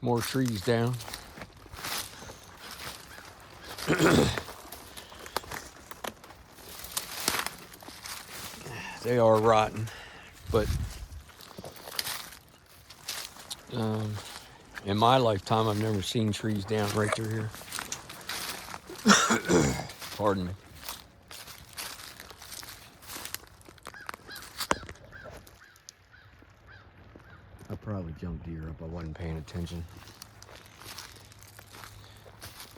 more trees down. They are rotten, but in my lifetime, I've never seen trees down right through here. Pardon me. I probably jumped deer up. I wasn't paying attention.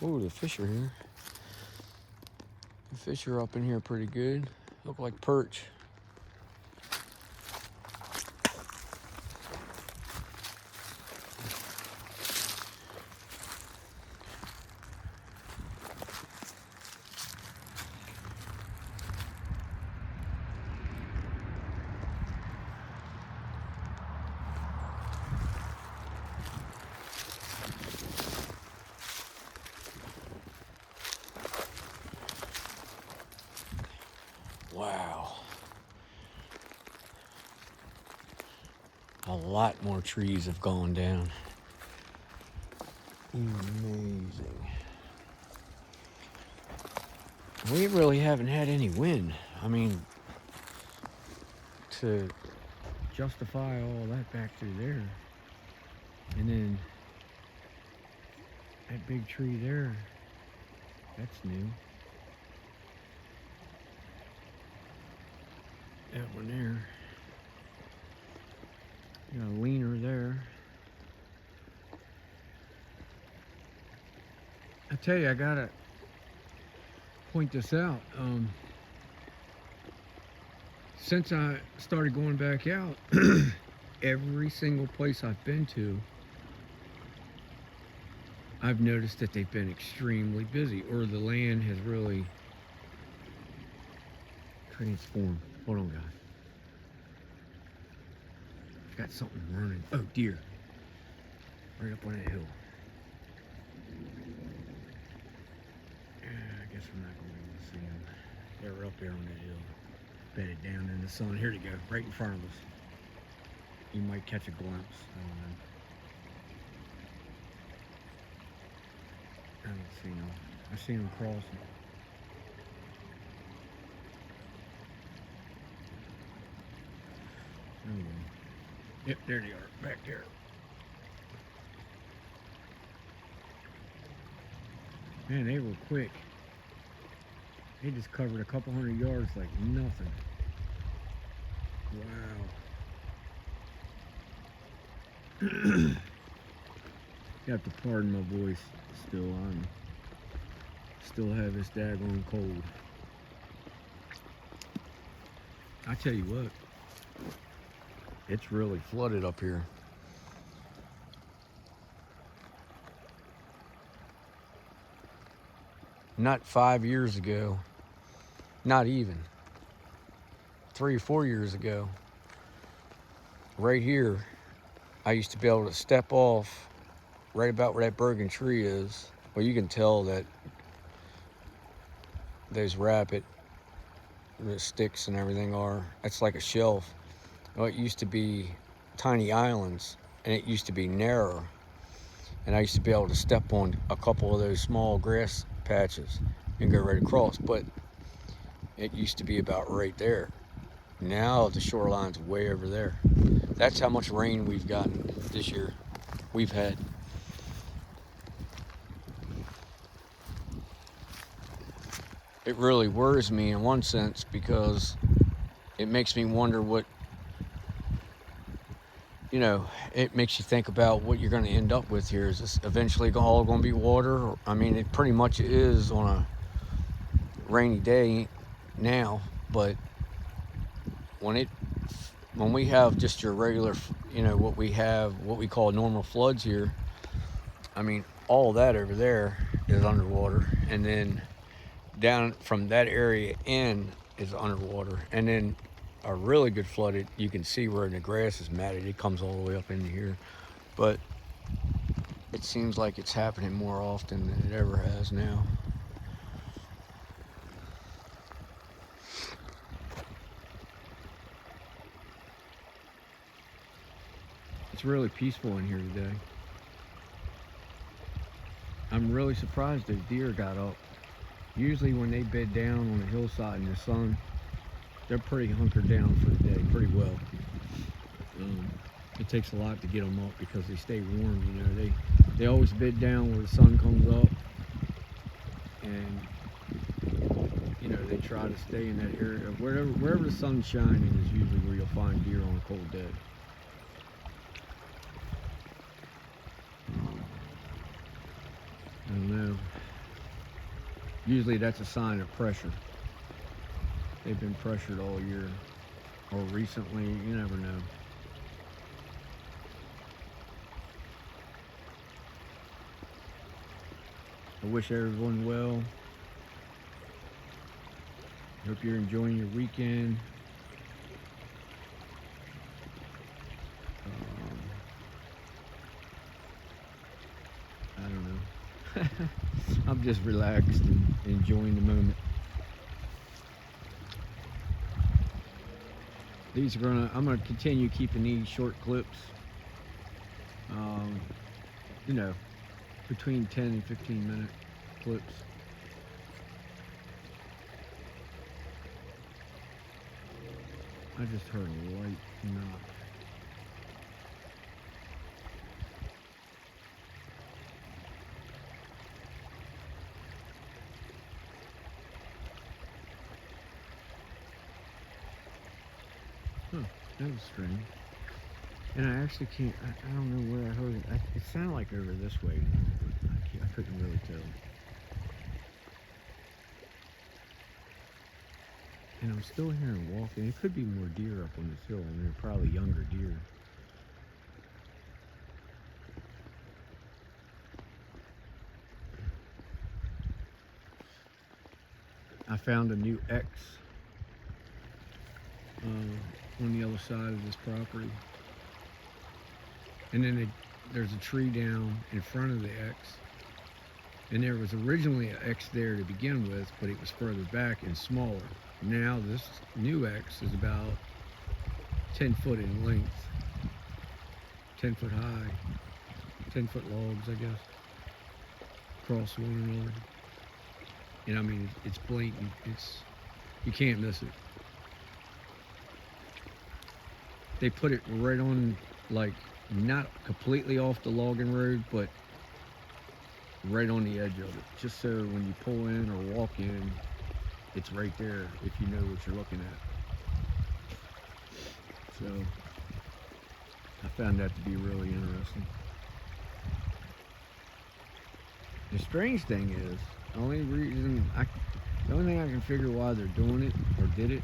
Oh, the fish are here. The fish are up in here pretty good. Look like perch. Wow. A lot more trees have gone down. Amazing. We really haven't had any wind. I mean, to justify all that back through there. And then that big tree there, that's new. That one there. Got a leaner there. I tell you, I gotta point this out. Since I started going back out, every single place I've been to, I've noticed that they've been extremely busy, or the land has really transformed. Hold on, guys. Got something running. Oh, deer. Right up on that hill. I guess we're not going to be able to see them. They were up there on that hill. Bedded down in the sun. Here they go, right in front of us. You might catch a glimpse. I don't know. I don't see them. I see them crossing. Oh, yep, there they are, back there. Man, they were quick. They just covered a couple hundred yards like nothing. Wow. You have to pardon my voice still. I'm still have this daggone cold. I tell you what, it's really flooded up here. Not 5 years ago, not even 3 or 4 years ago, right here, I used to be able to step off right about where that Bergen tree is. Well, you can tell that those rapid, the sticks and everything are, it's like a shelf. Well, it used to be tiny islands, and it used to be narrow. And I used to be able to step on a couple of those small grass patches and go right across, but it used to be about right there. Now the shoreline's way over there. That's how much rain we've gotten this year. We've had. It really worries me in one sense because it makes me wonder what, it makes you think about what you're going to end up with here. Is this eventually all going to be water? I mean, it pretty much is on a rainy day now, but when we have just your regular, what we call normal floods here, I mean, all that over there is underwater, and then down from that area in is underwater, and then a really good flooded, you can see where the grass is matted. It comes all the way up into here, but it seems like it's happening more often than it ever has now. It's really peaceful in here today. I'm really surprised those deer got up. Usually when they bed down on the hillside in the sun, they're pretty hunkered down for the day, pretty well. Um, it takes a lot to get them up because they stay warm. You know, they always bed down where the sun comes up, and you know they try to stay in that area. Wherever the sun's shining is usually where you'll find deer on a cold day. I don't know. Usually that's a sign of pressure. They've been pressured all year, or recently. You never know. I wish everyone well. Hope you're enjoying your weekend. I don't know. I'm just relaxed and enjoying the moment. I'm gonna continue keeping these short clips. Um, you know, between 10 and 15-minute clips. I just heard a light knock. Huh, that was strange. And I actually can't, I don't know where I heard it. It sounded like over this way. I couldn't really tell. And I'm still hearing walking. It could be more deer up on this hill. I mean, they're probably younger deer. I found a new X on the other side of this property. And then there's a tree down in front of the X. And there was originally an X there to begin with, but it was further back and smaller. Now this new X is about 10 foot in length, 10 foot high, 10 foot logs, I guess, across one another. And I mean, it's blatant. You can't miss it. They put it right on, like, not completely off the logging road, but right on the edge of it, just so when you pull in or walk in, it's right there if you know what you're looking at. So I found that to be really interesting. The strange thing is, the only thing I can figure why they're doing it or did it,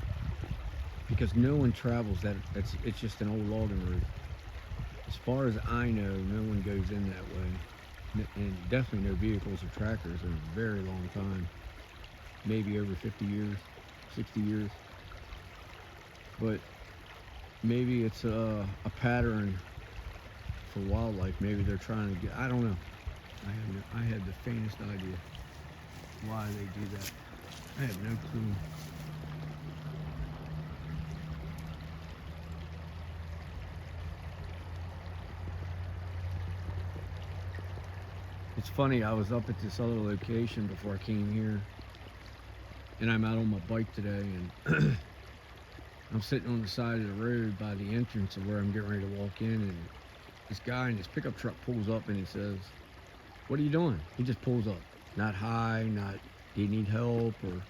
because no one travels that. It's just an old logging road. As far as I know, no one goes in that way. And definitely no vehicles or tractors in a very long time, maybe over 50 years, 60 years. But maybe it's a pattern for wildlife. Maybe they're trying to get, I don't know. I had the faintest idea why they do that. I have no clue. It's funny, I was up at this other location before I came here, and I'm out on my bike today, and I'm sitting on the side of the road by the entrance of where I'm getting ready to walk in, and this guy in his pickup truck pulls up and he says, "What are you doing?" He just pulls up. Not hi, not do you need help, or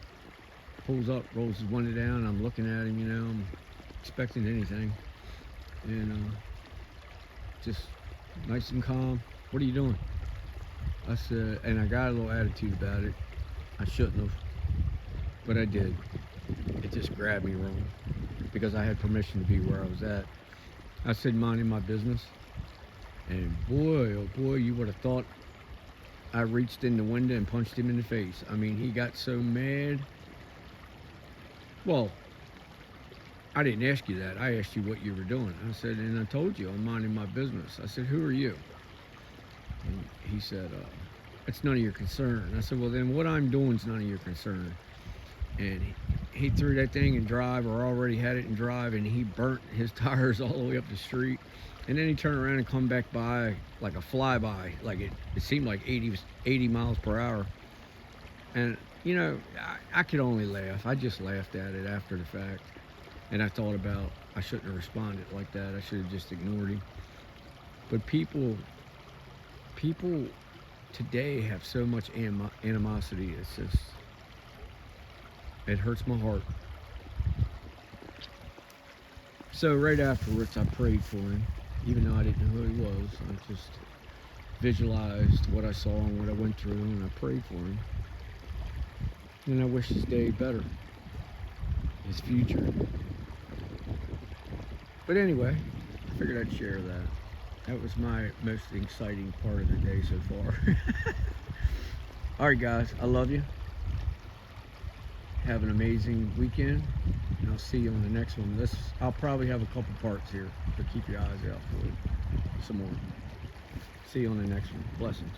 pulls up, rolls his window down. I'm looking at him, I'm expecting anything. And just nice and calm. "What are you doing?" I said, and I got a little attitude about it. I shouldn't have, but I did. It just grabbed me wrong because I had permission to be where I was at. I said, "Minding my business." And boy, oh boy, you would have thought I reached in the window and punched him in the face. I mean, he got so mad. "Well, I didn't ask you that. I asked you what you were doing." I said, "And I told you I'm minding my business." I said, "Who are you?" And he said, "It's none of your concern." I said, "Well, then what I'm doing is none of your concern." And he threw that thing in drive, or already had it in drive, and he burnt his tires all the way up the street. And then he turned around and come back by like a flyby, like it seemed like 80 miles per hour. And you know, I could only laugh. I just laughed at it after the fact, and I thought about I shouldn't have responded like that. I should have just ignored him. But people today have so much animosity. It's just it hurts my heart. So right afterwards, I prayed for him, even though I didn't know who he was. I just visualized what I saw and what I went through, and I prayed for him. And I wish his day better, his future. But anyway, I figured I'd share that. That was my most exciting part of the day so far. All right, guys, I love you. Have an amazing weekend, and I'll see you on the next one. I'll probably have a couple parts here, but keep your eyes out for some more. See you on the next one. Blessings.